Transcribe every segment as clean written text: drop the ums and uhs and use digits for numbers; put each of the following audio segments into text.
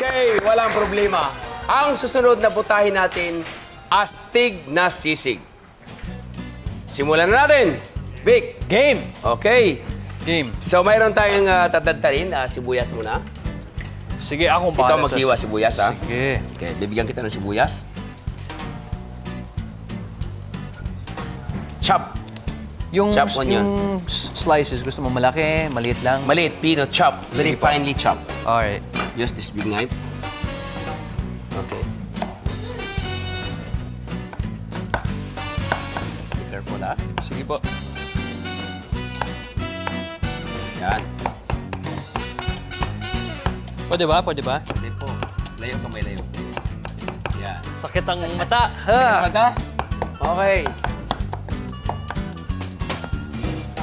Okay, walang problema. Ang susunod na putahin natin, astig na sisig. Simulan na natin. Vic. Game! Okay. Game. So, mayroon tayong tatadtarin. Sibuyas muna. Sige, akong Ikaw bahala maghiwa sibuyas, ha? Sige. Okay, bibigyan kita ng sibuyas. Chop. Yung Chop onion. slices, gusto mo malaki, maliit lang? Maliit, pino, chop. Very Sige po. finely chop. Alright. Use this big knife. Okay. Be careful, ha? Sige po. Yan. Pwede ba? Pwede ba? Hindi po. Layo ka, may layo. Yan. Sakit ang mata. Mata? Okay.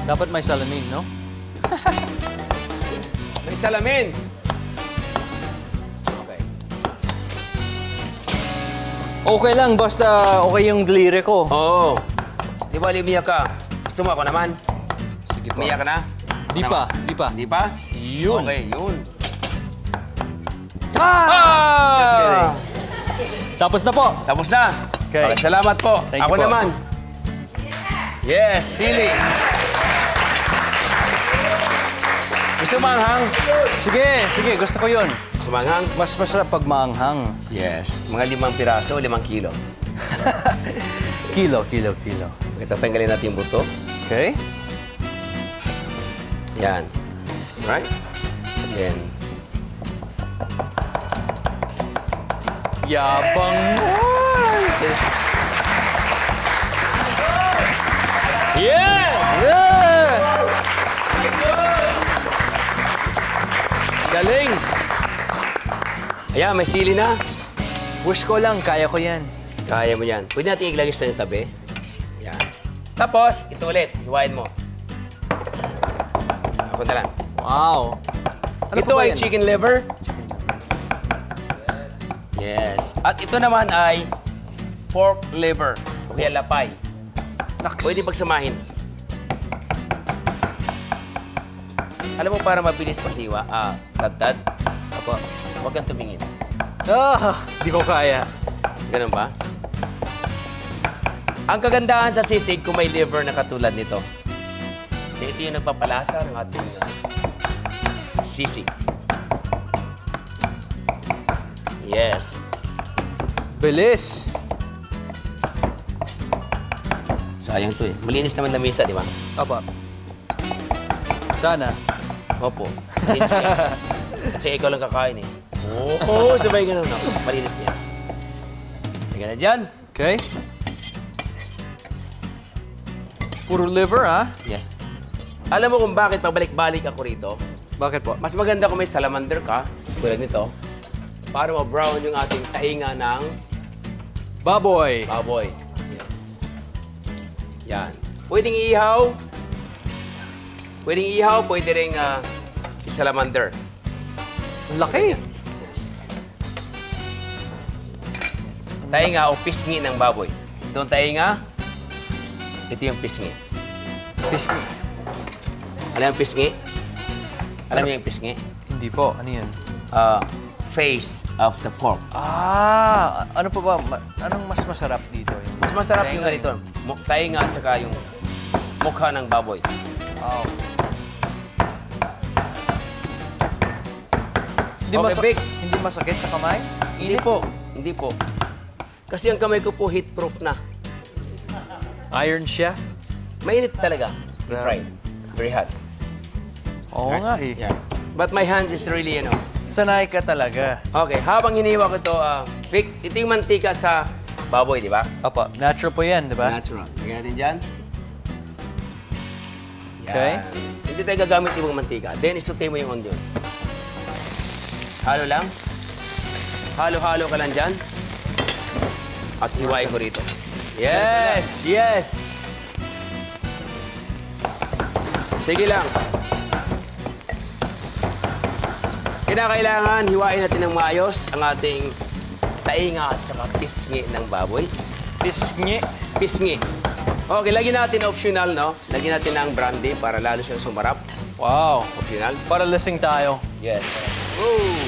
Dapat may salamin, no? May salamin. Okay. Okay lang, basta okay yung daliri ko. Oo. Di ba, umiyak ka? Gusto mo ako naman? Sige po. Umiyak ka na? Di Naman. pa, di pa. Di pa? Yun. Okay, yun. Ah! Just kidding. Tapos na po. Tapos na. Okay. Salamat po. Thank Ako you po. naman. Yes, sili. Gusto mo anghang? Sige, sige, gusto ko yun. Gusto mo anghang? Mas masarap pag maanghang. Yes. Mga 5 piraso, 5 kilo. Kilo. Okay, tatanggalin natin yung buto. Okay. Yan. Right? And then, Yabang mo. yeah! Yeah! Galing! Ayan, may sili na. Wish ko lang, kaya ko yan. Kaya mo yan. Pwede natin iglagay sa yung tabi. Yan. Tapos, ito ulit. Hiwain mo. Ako na lang. Wow. Ano Ito po ba ay yan? chicken liver. Yes. At ito naman ay pork liver. O kaya lapay. Naks. Pwede pagsamahin. Alam mo, para mabilis paghiwa, tad-tad, Apo. huwag kang tumingin. Di ko kaya. Ganun ba? Ang kagandahan sa sisig kung may liver na katulad nito. Ito yung nagpapalasa ng ating sisig. Yes. Bilis. Sayang to eh. Malinis naman na misa, di ba? Apo. Sana. Opo. Malinis yan. At saka ikaw lang kakain eh. Oo, sabay ganun. No? Malinis niya. Tingnan na dyan. Okay. Puro liver, ha? Yes. Alam mo kung bakit pabalik-balik ako rito? Bakit po? Mas maganda kung may salamander ka, tulad nito, para ma-brown yung ating tainga ng Baboy. baboy. Yes. Yan. Pwedeng iihaw. Pwedeng iihaw, pwede rin isalamander. Ang laki. Yes. Tainga o pisngi ng baboy. Ito ang tainga. Ito yung pisngi. Pisngi. Alam yung pisngi? Alam niyo yung pisngi? Hindi po. Ano yun? Face of the pork. Ano po ba? Anong mas masarap dito? Mas masarap yung Tainga ganito. Tainga at saka yung mukha ng baboy. Wow. Okay, Vic. Hindi masakit sa kamay? Hindi po. Hindi po. Kasi ang kamay ko po heat-proof na. Iron Chef? Mainit talaga. We Yeah. tried. Very hot. Oo nga eh. Yeah. But my hands is really, Sanay ka talaga. Okay, habang hiniwa ko ito, Vic, ito yung mantika sa baboy, di ba? Apa, natural po yan, di ba? Natural. Lagyan natin dyan. Yan. Okay. Hindi tayo gagamit ibang mantika. Then, isute mo yung onion. Halo lang. Halo-halo ka lang dyan. At hiwain ko rito. Yes! Yes! Sige lang. Kinakailangan hiwain natin ng maayos ang ating tainga at saka pisngi ng baboy. Pisngi. Pisngi. Okay, lagyan natin optional, no? Lagyan natin ng brandy para lalo siyang sumarap. Wow. Optional. Para lasing tayo. Yes. Ooh.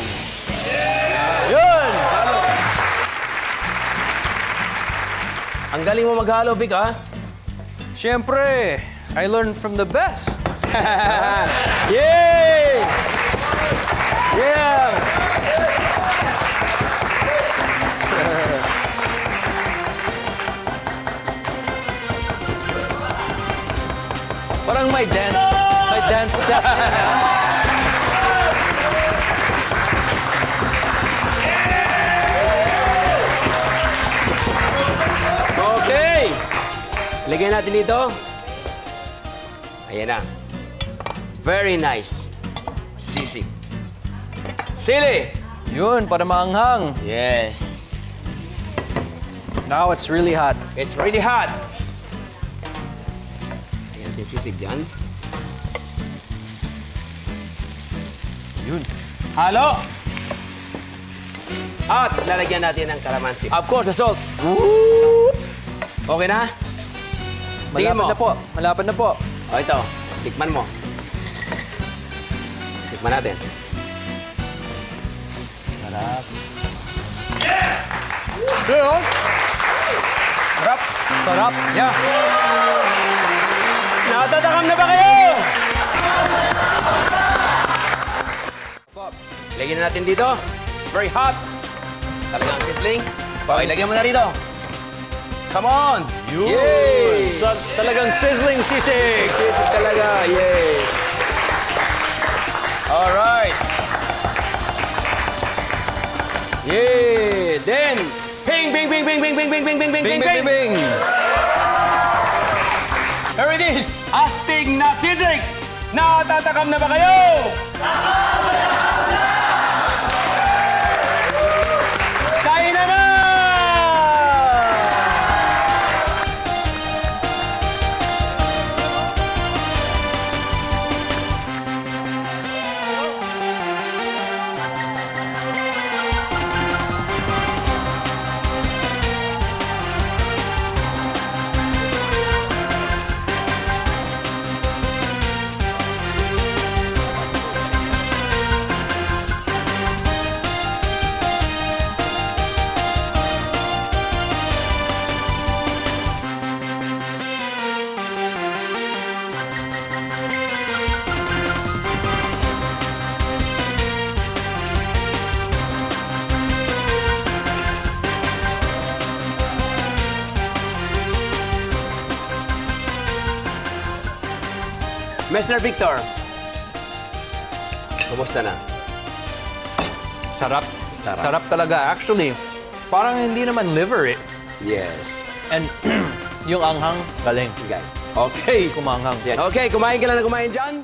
Yeah. Ang galing mo maghalo, Vic, ha? Siyempre, I learned from the best. Yay! Yeah! Parang may dance step. Okay! Lagyan natin dito. Ayan na. Very nice. Sisig. Sili! Yun, para maanghang. Yes. Now it's really hot. It's really hot. Ayan natin sisig dyan. Yun. Halo! At lalagyan natin ng kalamansi. Of course, the salt. Okay na? Tingin mo. Malapit na po. Malapit na po. O ito, tikman mo. Tikman natin. Sarap. Yeah. Sarap. Sarap. Yeah. Natatakam na ba kayo? Lagyan na natin dito. It's very hot. Talagang sizzling. Okay, lagyan mo na rito. Come on! Yay! Talagang sizzling sisig. Sisig talaga, yes. Alright. Yeah! Then, ping, ping, ping, ping, ping, ping, ping, ping, ping, ping, Bing, bing, bing. Here it is! Astig na sisig! Natatakam na ba kayo? Kain na na! Mr. Victor, kumusta na? Sarap. Sarap. Sarap talaga. Actually, parang hindi naman liver eh. Yes. And yung anghang, galing. Okay. Kumanghang. Okay, kumain ka lang na kumain dyan.